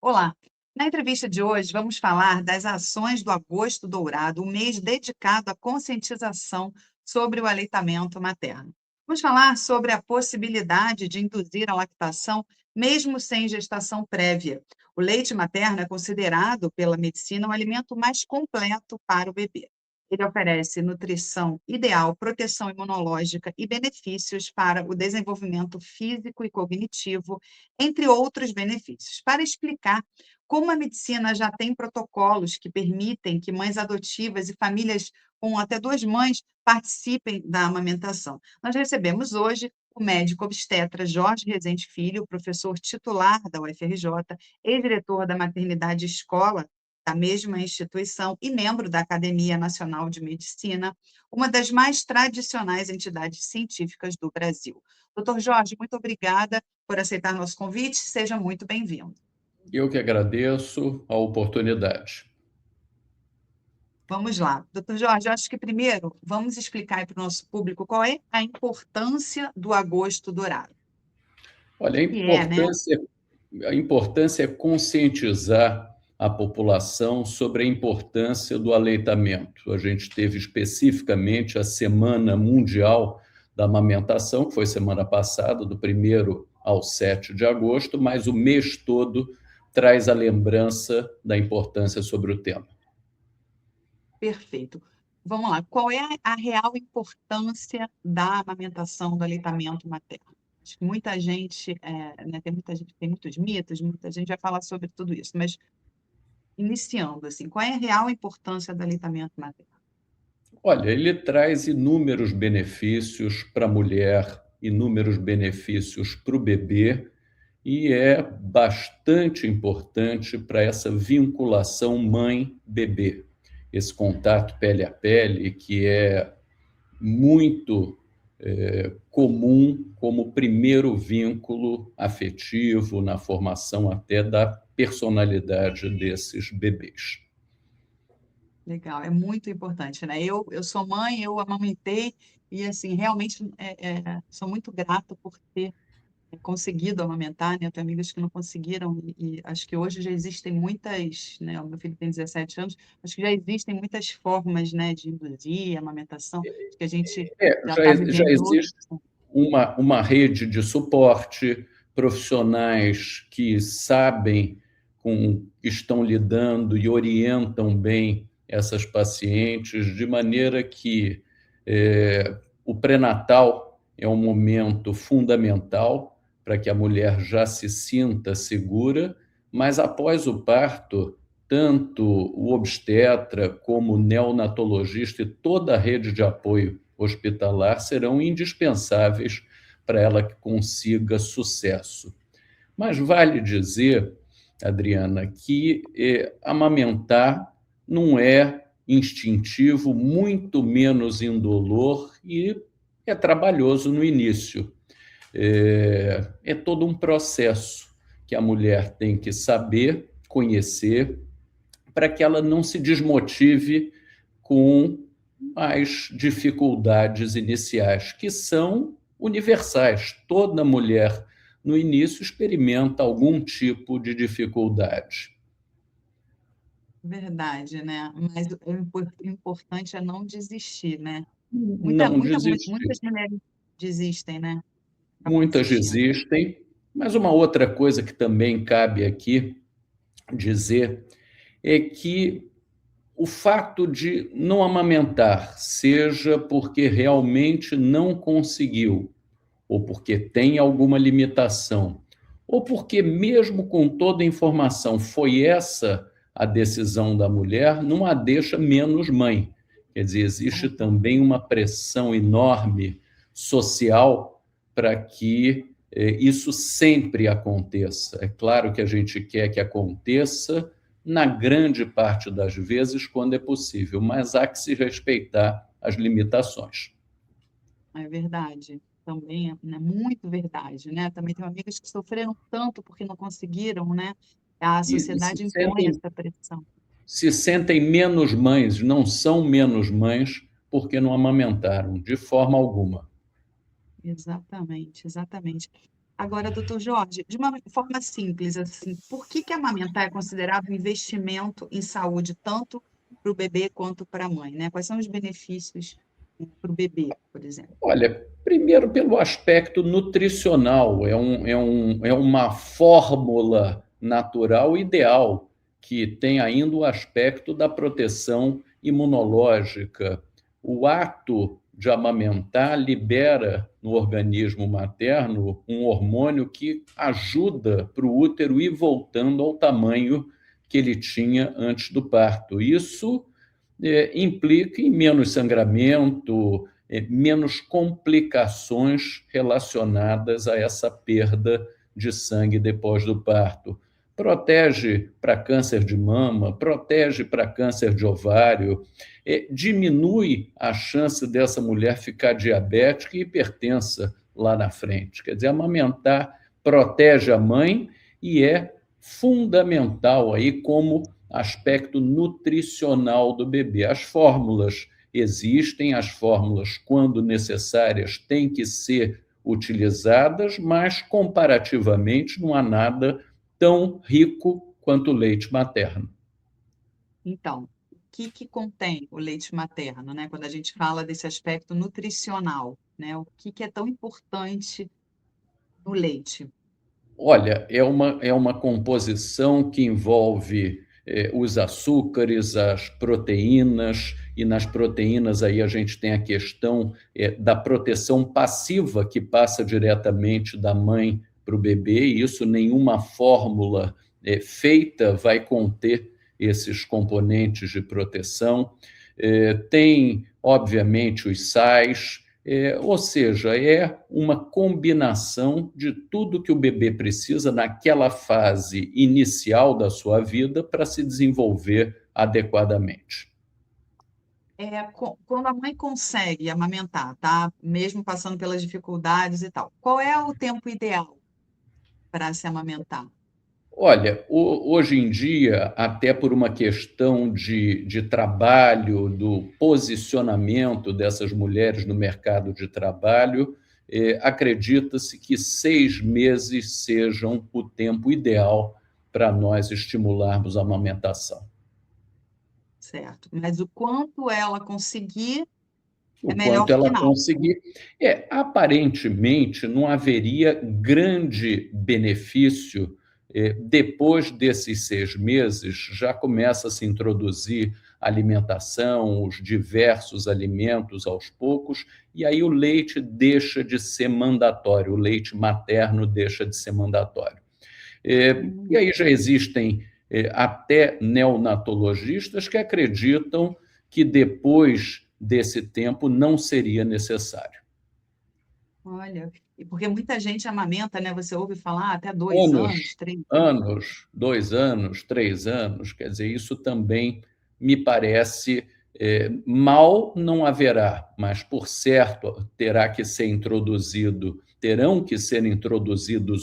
Olá! Na entrevista de hoje, vamos falar das ações do Agosto Dourado, um mês dedicado à conscientização sobre o aleitamento materno. Vamos falar sobre a possibilidade de induzir a lactação mesmo sem gestação prévia. O leite materno é considerado pela medicina um alimento mais completo para o bebê. Ele oferece nutrição ideal, proteção imunológica e benefícios para o desenvolvimento físico e cognitivo, entre outros benefícios. Para explicar como a medicina já tem protocolos que permitem que mães adotivas e famílias com até duas mães participem da amamentação. Nós recebemos hoje o médico obstetra Jorge Rezende Filho, professor titular da UFRJ, ex-diretor da maternidade escola da mesma instituição e membro da Academia Nacional de Medicina, uma das mais tradicionais entidades científicas do Brasil. Doutor Jorge, muito obrigada por aceitar nosso convite, seja muito bem-vindo. Eu que agradeço a oportunidade. Vamos lá. Doutor Jorge, eu acho que primeiro vamos explicar para o nosso público qual é a importância do Agosto Dourado. Olha, Que é, né? a importância é conscientizar a população sobre a importância do aleitamento. A gente teve especificamente a Semana Mundial da Amamentação, que foi semana passada, do 1º ao 7 de agosto, mas o mês todo traz a lembrança da importância sobre o tema. Perfeito. Vamos lá. Qual é a real importância da amamentação, do aleitamento materno? Acho que muita gente, né, tem muita gente, tem muitos mitos, muita gente vai falar sobre tudo isso, mas iniciando assim, qual é a real importância do aleitamento materno? Olha, ele traz inúmeros benefícios para a mulher, inúmeros benefícios para o bebê e é bastante importante para essa vinculação mãe-bebê. Esse contato pele a pele, que é muito comum como primeiro vínculo afetivo na formação até da personalidade desses bebês. Legal, é muito importante, né? Eu sou mãe, eu amamentei e, assim, realmente sou muito grata por ter conseguido amamentar, né? Eu tenho amigas que não conseguiram e acho que hoje já existem muitas, né? O meu filho tem 17 anos, acho que já existem muitas formas, né, de induzir a amamentação, acho que a gente já está Já vivendo outro. existe uma rede de suporte, profissionais que sabem que estão lidando e orientam bem essas pacientes, de maneira que o pré-natal é um momento fundamental para que a mulher já se sinta segura, mas após o parto, tanto o obstetra como o neonatologista e toda a rede de apoio hospitalar serão indispensáveis para ela que consiga sucesso. Mas vale dizer, Adriana, que amamentar não é instintivo, muito menos indolor e é trabalhoso no início. É todo um processo que a mulher tem que saber, conhecer, para que ela não se desmotive com as dificuldades iniciais, que são universais. Toda mulher, no início, experimenta algum tipo de dificuldade. Verdade, né? Mas o importante é não desistir, né? Não desistir. Muitas mulheres desistem, né? Acabam Muitas desistindo. desistem, mas uma outra coisa que também cabe aqui dizer é que o fato de não amamentar, seja porque realmente não conseguiu, ou porque tem alguma limitação, ou porque, mesmo com toda a informação, foi essa a decisão da mulher, não a deixa menos mãe. Quer dizer, existe também uma pressão enorme social para que isso sempre aconteça. É claro que a gente quer que aconteça na grande parte das vezes, quando é possível, mas há que se respeitar as limitações. É verdade, também é, né, muito verdade, né? Também tenho amigas que sofreram tanto porque não conseguiram, né? A E sociedade impõe essa pressão. se sentem menos mães, não são menos mães porque não amamentaram, de forma alguma. Exatamente, exatamente. Agora, doutor Jorge, de uma forma simples, assim, por que que amamentar é considerado um investimento em saúde, tanto para o bebê quanto para a mãe, né? Quais são os benefícios para o bebê, por exemplo? Olha, primeiro pelo aspecto nutricional, é uma fórmula natural ideal que tem ainda o aspecto da proteção imunológica. O ato de amamentar libera no organismo materno um hormônio que ajuda para o útero ir voltando ao tamanho que ele tinha antes do parto. Isso implica em menos sangramento, menos complicações relacionadas a essa perda de sangue depois do parto. Protege para câncer de mama, protege para câncer de ovário, diminui a chance dessa mulher ficar diabética e hipertensa lá na frente. Quer dizer, amamentar protege a mãe e é fundamental aí como aspecto nutricional do bebê. As fórmulas existem, as fórmulas, quando necessárias, têm que ser utilizadas, mas comparativamente não há nada tão rico quanto o leite materno. Então, o que que contém o leite materno, né? Quando a gente fala desse aspecto nutricional, né? O que que é tão importante no leite? Olha, é uma composição que envolve os açúcares, as proteínas, e nas proteínas aí a gente tem a questão da proteção passiva que passa diretamente da mãe para o bebê, e isso nenhuma fórmula feita vai conter esses componentes de proteção. Tem, obviamente, os sais, ou seja, é uma combinação de tudo que o bebê precisa naquela fase inicial da sua vida para se desenvolver adequadamente. Quando a mãe consegue amamentar, tá? Mesmo passando pelas dificuldades e tal, qual é o tempo ideal para se amamentar? Olha, hoje em dia, até por uma questão de trabalho, do posicionamento dessas mulheres no mercado de trabalho, acredita-se que 6 meses sejam o tempo ideal para nós estimularmos a amamentação. Certo. Mas o quanto ela conseguir é O melhor quanto que ela nada. conseguir. Aparentemente, não haveria grande benefício. Depois desses 6 meses, já começa a se introduzir alimentação, os diversos alimentos aos poucos, e aí o leite deixa de ser mandatório, o leite materno deixa de ser mandatório. E Hum, aí já existem até neonatologistas que acreditam que depois desse tempo não seria necessário. olha, e porque muita gente amamenta, né? Você ouve falar até 2 anos, Anos, 3 anos. anos, 2 anos, 3 anos, quer dizer, isso também me parece mal não haverá, mas por certo terão que ser introduzidos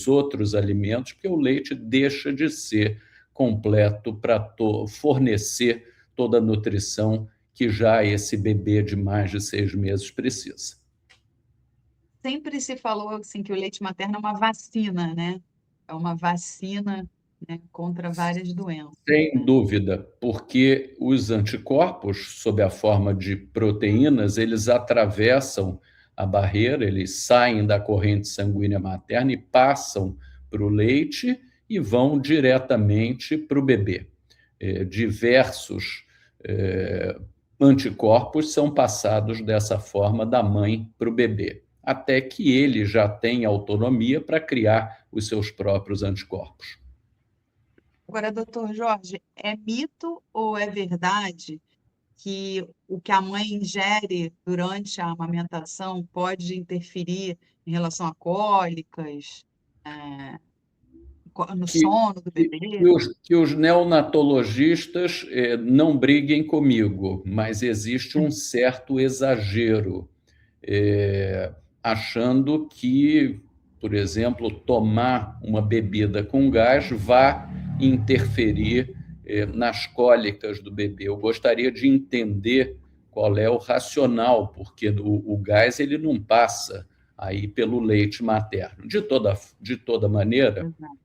outros alimentos, porque o leite deixa de ser completo para fornecer toda a nutrição que já esse bebê de mais de 6 meses precisa. Sempre se falou assim que o leite materno é uma vacina, né? É uma vacina, né, contra várias doenças, Sem né? dúvida, porque os anticorpos, sob a forma de proteínas, eles atravessam a barreira, eles saem da corrente sanguínea materna e passam para o leite e vão diretamente para o bebê. Diversos anticorpos são passados dessa forma da mãe para o bebê, até que ele já tem autonomia para criar os seus próprios anticorpos. Agora, doutor Jorge, é mito ou é verdade que o que a mãe ingere durante a amamentação pode interferir em relação a cólicas, no que, sono do que, bebê? que os neonatologistas não briguem comigo, mas existe um certo exagero, achando que, por exemplo, tomar uma bebida com gás vá interferir nas cólicas do bebê. Eu gostaria de entender qual é o racional, porque o gás ele não passa aí pelo leite materno. De toda maneira, Exato.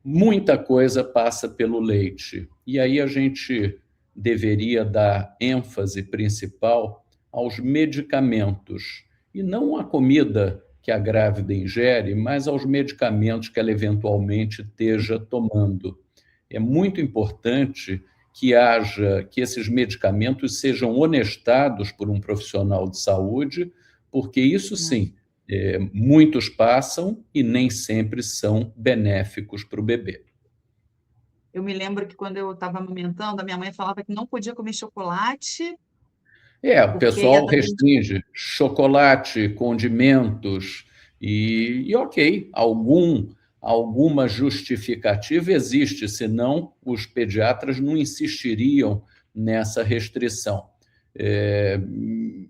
muita coisa passa pelo leite. E aí a gente deveria dar ênfase principal aos medicamentos, e não à comida que a grávida ingere, mas aos medicamentos que ela eventualmente esteja tomando. É muito importante que esses medicamentos sejam honestados por um profissional de saúde, porque isso sim, muitos passam e nem sempre são benéficos para o bebê. Eu me lembro que quando eu estava amamentando, a minha mãe falava que não podia comer chocolate, O porque ia pessoal dar restringe chocolate, condimentos, ok, alguma justificativa existe, senão os pediatras não insistiriam nessa restrição.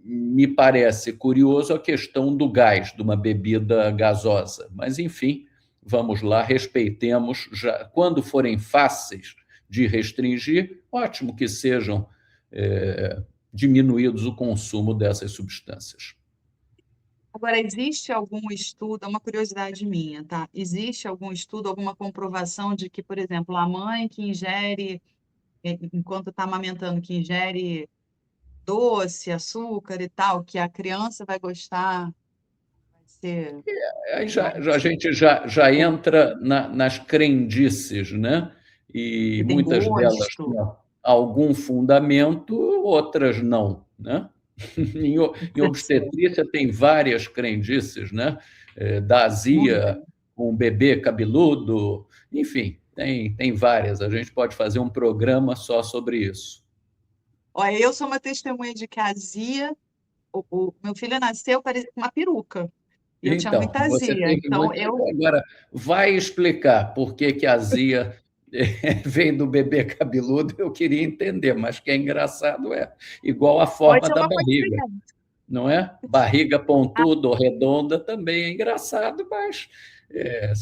Me parece curioso a questão do gás, de uma bebida gasosa, mas enfim, vamos lá, respeitemos. Já, quando forem fáceis de restringir, ótimo que sejam diminuídos o consumo dessas substâncias. Agora, existe algum estudo, é uma curiosidade minha, tá? Existe algum estudo, alguma comprovação de que, por exemplo, a mãe que ingere, enquanto está amamentando, que ingere doce, açúcar e tal, que a criança vai gostar, vai ser Aí a mais... gente já entra nas crendices, né? E que tem muitas delas gosto. com algum fundamento, outras não, né? Em obstetrícia tem várias crendices, né? Da azia Muito. com um bebê cabeludo, enfim, tem várias. A gente pode fazer um programa só sobre isso. Olha, eu sou uma testemunha de que a azia, o meu filho nasceu parecia uma peruca, e eu tinha Então, muita você azia. tem Então, muito. Agora, vai explicar por que que a azia vem do bebê cabeludo, eu queria entender, mas que é engraçado igual a pode forma ser da uma barriga, coincidência. não é? Barriga pontuda ou redonda também é engraçado, mas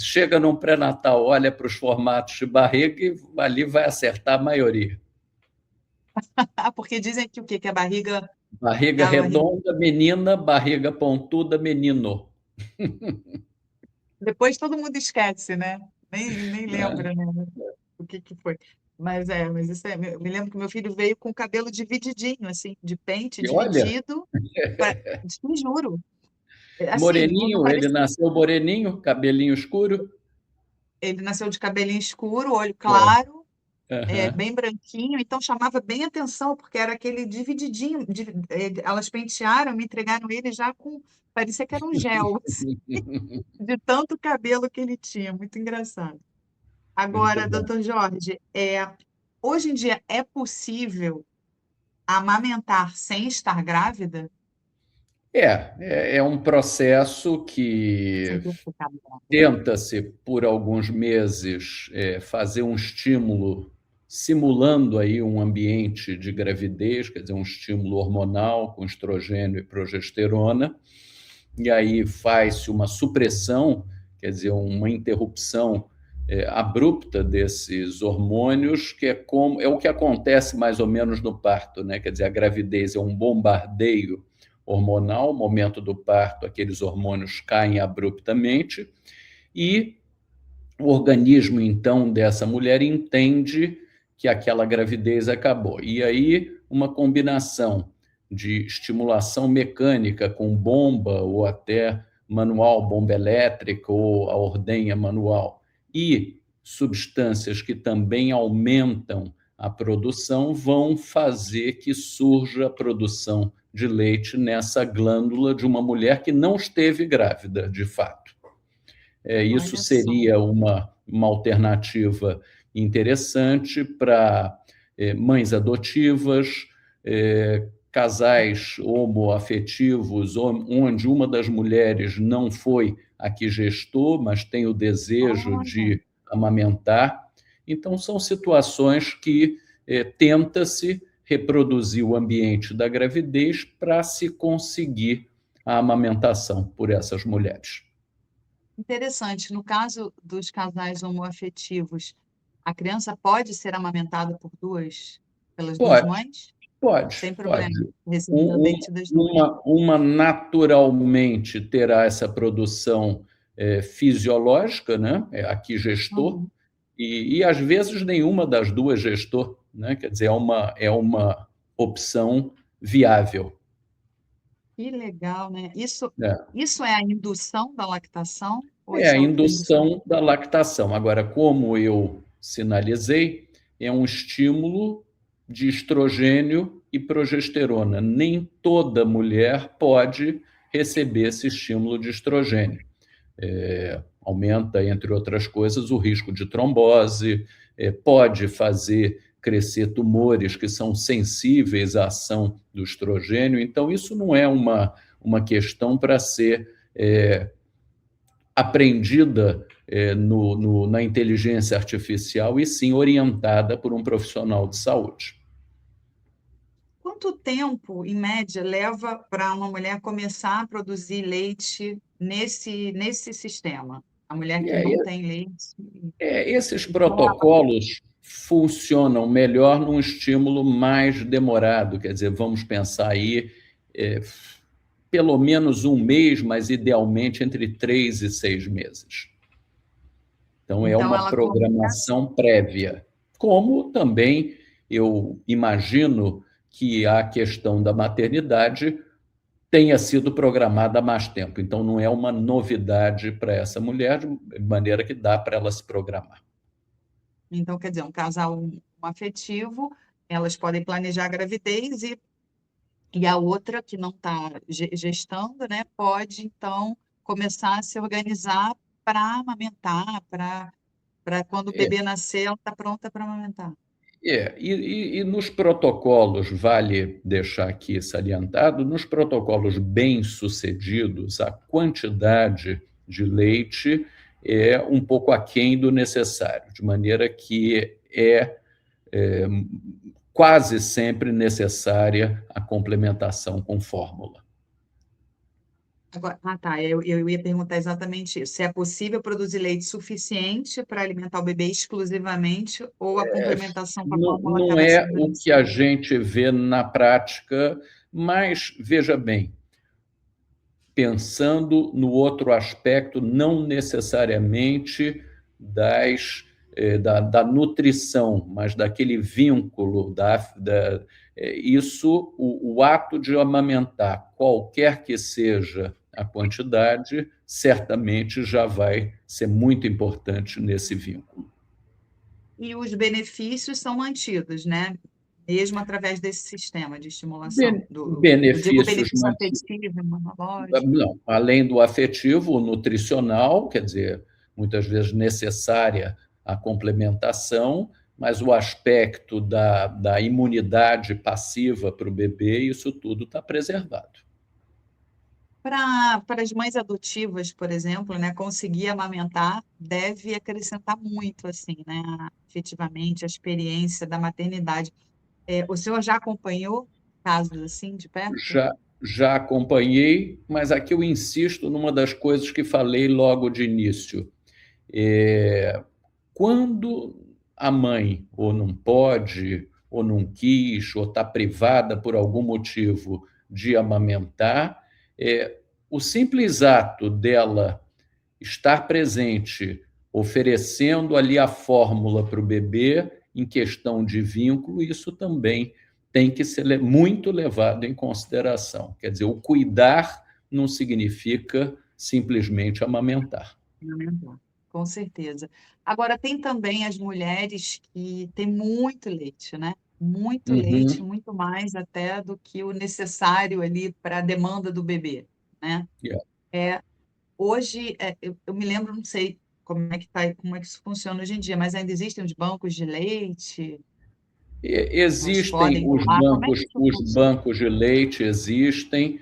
chega num pré-natal, olha para os formatos de barriga e ali vai acertar a maioria. Ah, porque dizem que o quê? Que a barriga é Barriga a barriga. redonda, menina, barriga pontuda, menino. Depois todo mundo esquece, né? Nem Né? lembra, né? O que que foi. Mas isso é. Eu me lembro que meu filho veio com o cabelo divididinho, assim, de pente E olha, dividido. Te juro. Assim, não moreninho, ele parece. nasceu moreninho, cabelinho escuro. Ele nasceu de cabelinho escuro, olho É. claro, Aham. bem branquinho, então chamava bem atenção, porque era aquele divididinho. Elas pentearam, me entregaram ele já com. Parecia que era um gel, assim, de tanto cabelo que ele tinha. Muito engraçado. Muito Agora, bom. doutor Jorge, hoje em dia é possível amamentar sem estar grávida? É um processo Sem que ter ficado grávida. tenta-se, por alguns meses, fazer um estímulo simulando aí um ambiente de gravidez, quer dizer, um estímulo hormonal com estrogênio e progesterona, e aí faz-se uma supressão, quer dizer, uma interrupção abrupta desses hormônios, que é o que acontece mais ou menos no parto, né? Quer dizer, a gravidez é um bombardeio hormonal, no momento do parto, aqueles hormônios caem abruptamente, e o organismo, então, dessa mulher entende que aquela gravidez acabou. E aí, uma combinação de estimulação mecânica com bomba ou até manual, bomba elétrica ou a ordenha manual, e substâncias que também aumentam a produção, vão fazer que surja a produção de leite nessa glândula de uma mulher que não esteve grávida, de fato. Isso Olha só. seria uma alternativa interessante para mães adotivas, casais homoafetivos, onde uma das mulheres não foi a que gestou, mas tem o desejo Olha, de amamentar. Então, são situações que tenta-se reproduzir o ambiente da gravidez para se conseguir a amamentação por essas mulheres. interessante. No caso dos casais homoafetivos, a criança pode ser amamentada pelas duas Pode, mães? Pode, sem problema, pode. recebendo leite das duas. Uma naturalmente terá essa produção fisiológica, né? Aqui gestor, Uhum. e às vezes nenhuma das duas gestor, né? Quer dizer, é uma opção viável. Que legal, né? Isso, Né? isso é a indução da lactação ou É a isso é outra indução? indução da lactação. Agora, como eu sinalizei, é um estímulo de estrogênio e progesterona. Nem toda mulher pode receber esse estímulo de estrogênio. Aumenta, entre outras coisas, o risco de trombose, pode fazer crescer tumores que são sensíveis à ação do estrogênio. Então, isso não é uma questão para ser aprendida na inteligência artificial e sim orientada por um profissional de saúde. Quanto tempo, em média, leva para uma mulher começar a produzir leite nesse sistema? A mulher E que aí, não tem leite. esses Então, protocolos funcionam melhor num estímulo mais demorado, quer dizer, vamos pensar aí pelo menos um mês, mas idealmente entre 3 e 6 meses. Então, é então uma ela começa. programação prévia. Como também eu imagino que a questão da maternidade tenha sido programada há mais tempo. Então, não é uma novidade para essa mulher, de maneira que dá para ela se programar. Então, quer dizer, um casal afetivo, elas podem planejar a gravidez e a outra, que não está gestando, né, pode, então, começar a se organizar para amamentar, para quando o É, bebê nascer, ela está pronta para amamentar. e nos protocolos, vale deixar aqui salientado, nos protocolos bem-sucedidos, a quantidade de leite é um pouco aquém do necessário, de maneira que é quase sempre necessária a complementação com fórmula. Agora, tá, eu ia perguntar exatamente isso. Se é possível produzir leite suficiente para alimentar o bebê exclusivamente ou a complementação com a Não, fórmula não acaba é sendo o que a necessária? gente vê na prática, mas veja bem, pensando no outro aspecto, não necessariamente da nutrição, mas daquele vínculo, isso, o ato de amamentar, qualquer que seja a quantidade, certamente já vai ser muito importante nesse vínculo. E os benefícios são mantidos, né? Mesmo através desse sistema de estimulação, eu digo Benefícios benefício afetivo, imunológico. não, além do afetivo, o nutricional, quer dizer, muitas vezes necessária a complementação, mas o aspecto da imunidade passiva para o bebê, isso tudo está preservado. Para as mães adotivas, por exemplo, né, conseguir amamentar deve acrescentar muito, assim, né, efetivamente, a experiência da maternidade. O senhor já acompanhou casos assim de perto? Já acompanhei, mas aqui eu insisto numa das coisas que falei logo de início. Quando a mãe ou não pode, ou não quis, ou está privada por algum motivo de amamentar, o simples ato dela estar presente, oferecendo ali a fórmula para o bebê, em questão de vínculo, isso também tem que ser muito levado em consideração. Quer dizer, o cuidar não significa simplesmente amamentar. Amamentar, com certeza. Agora, tem também as mulheres que têm muito leite, né? Muito leite, Uhum. muito mais até do que o necessário ali para a demanda do bebê, né? Yeah. Hoje, eu me lembro, não sei como é que tá, como é que isso funciona hoje em dia, mas ainda existem os bancos de leite, elas Existem podem doar, como é que isso os funciona? bancos de leite, existem,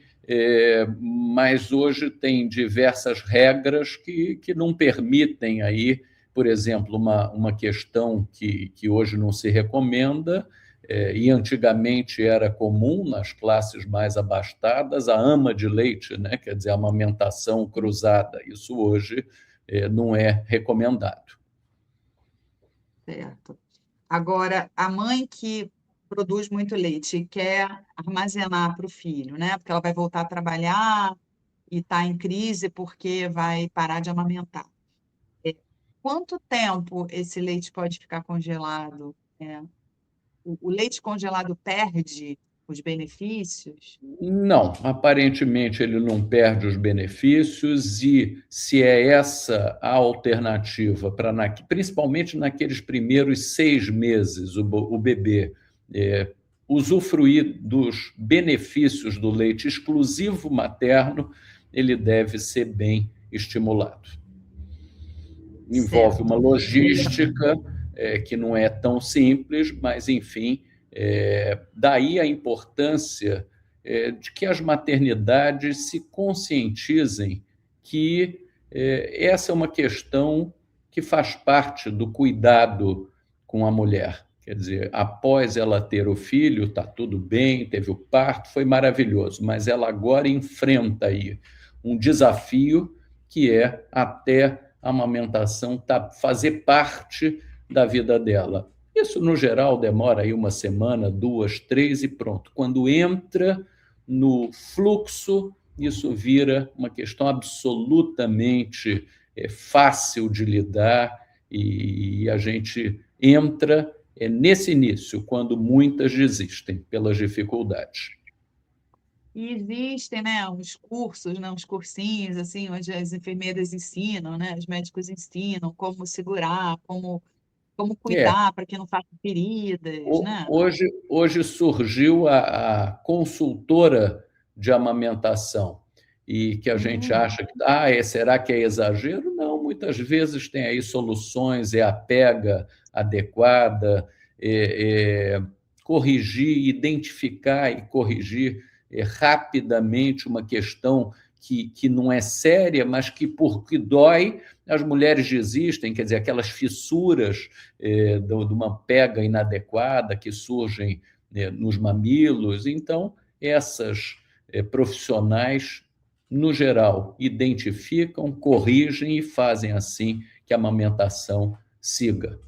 mas hoje tem diversas regras que não permitem aí, por exemplo, uma questão que hoje não se recomenda, e antigamente era comum nas classes mais abastadas, a ama de leite, né? Quer dizer, a amamentação cruzada. Isso hoje não é recomendado. Certo. Agora, a mãe que produz muito leite e quer armazenar para o filho, né? Porque ela vai voltar a trabalhar e está em crise porque vai parar de amamentar. É, quanto tempo esse leite pode ficar congelado? O leite congelado perde os benefícios? Não, aparentemente ele não perde os benefícios, e se é essa a alternativa para, principalmente naqueles primeiros 6 meses, o bebê é, usufruir dos benefícios do leite exclusivo materno, ele deve ser bem estimulado. Envolve uma Certo. logística que não é tão simples, mas, enfim, daí a importância de que as maternidades se conscientizem que essa é uma questão que faz parte do cuidado com a mulher. Quer dizer, após ela ter o filho, está tudo bem, teve o parto, foi maravilhoso, mas ela agora enfrenta aí um desafio que é até a amamentação fazer parte da vida dela. Isso, no geral, demora aí uma semana, 2, 3 e pronto. Quando entra no fluxo, isso vira uma questão absolutamente fácil de lidar, e a gente entra nesse início, quando muitas desistem pelas dificuldades. E existem, né, uns cursos, né, uns cursinhos, assim, onde as enfermeiras ensinam, né, os médicos ensinam como segurar, como É, cuidar para que não faça feridas, né? hoje surgiu a consultora de amamentação, e que a gente Hum, acha que será que é exagero? Não, muitas vezes tem aí soluções, é a pega adequada, é corrigir, identificar e corrigir rapidamente uma questão que não é séria, mas que, porque dói, as mulheres desistem, quer dizer, aquelas fissuras de uma pega inadequada que surgem nos mamilos. Então, essas profissionais, no geral, identificam, corrigem e fazem assim que a amamentação siga.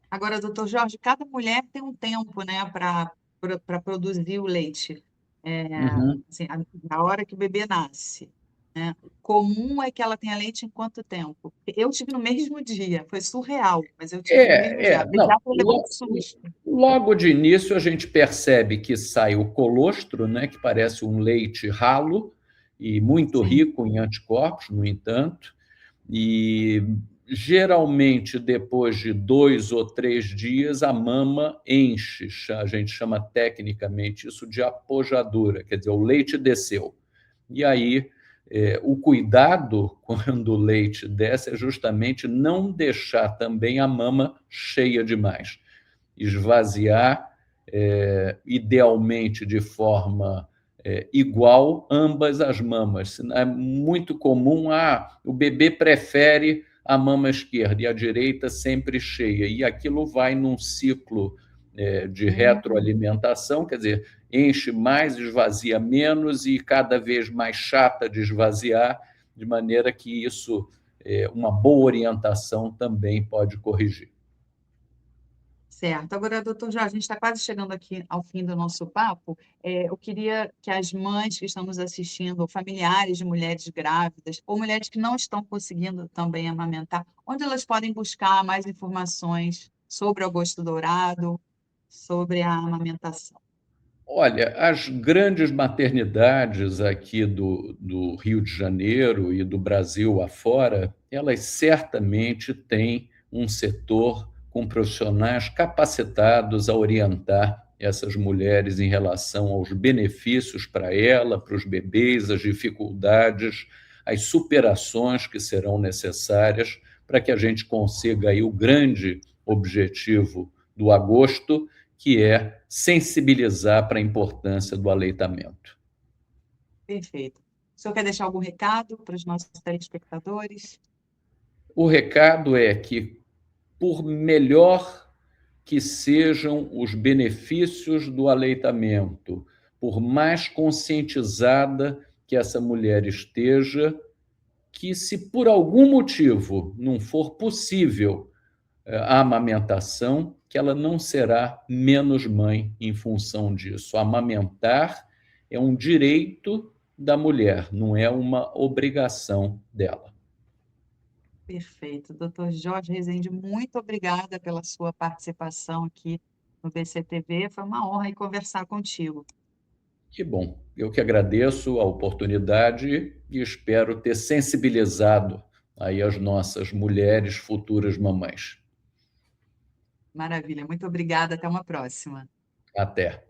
Agora, doutor Jorge, cada mulher tem um tempo, né, para produzir o leite. É, Uhum. assim, a hora que o bebê nasce, né? O comum é que ela tenha leite em quanto tempo? Eu tive no mesmo dia, foi surreal, mas eu tive no mesmo dia, Não. apesar de eu levar um susto. Logo de início a gente percebe que sai o colostro, né, que parece um leite ralo e muito Sim. rico em anticorpos, no entanto, e geralmente depois de 2 ou 3 dias a mama enche, a gente chama tecnicamente isso de apojadura, quer dizer, o leite desceu. E aí o cuidado quando o leite desce é justamente não deixar também a mama cheia demais, esvaziar, idealmente de forma igual, ambas as mamas. É muito comum, o bebê prefere a mama esquerda e a direita sempre cheia, e aquilo vai num ciclo de retroalimentação, quer dizer, enche mais, esvazia menos, e cada vez mais chata de esvaziar, de maneira que isso, uma boa orientação também pode corrigir. Certo. Agora, doutor Jorge, a gente está quase chegando aqui ao fim do nosso papo. Eu queria que as mães que estão nos assistindo, ou familiares de mulheres grávidas, ou mulheres que não estão conseguindo também amamentar, onde elas podem buscar mais informações sobre o agosto dourado, sobre a amamentação? Olha, as grandes maternidades aqui do Rio de Janeiro e do Brasil afora, elas certamente têm um setor com profissionais capacitados a orientar essas mulheres em relação aos benefícios para ela, para os bebês, as dificuldades, as superações que serão necessárias para que a gente consiga aí o grande objetivo do agosto, que é sensibilizar para a importância do aleitamento. Perfeito. O senhor quer deixar algum recado para os nossos telespectadores? O recado é que, por melhor que sejam os benefícios do aleitamento, por mais conscientizada que essa mulher esteja, que, se por algum motivo não for possível a amamentação, que ela não será menos mãe em função disso. Amamentar é um direito da mulher, não é uma obrigação dela. Perfeito. Doutor Jorge Rezende, muito obrigada pela sua participação aqui no BCTV. Foi uma honra aí conversar contigo. Que bom. Eu que agradeço a oportunidade e espero ter sensibilizado aí as nossas mulheres futuras mamães. Maravilha. Muito obrigada. Até uma próxima. Até.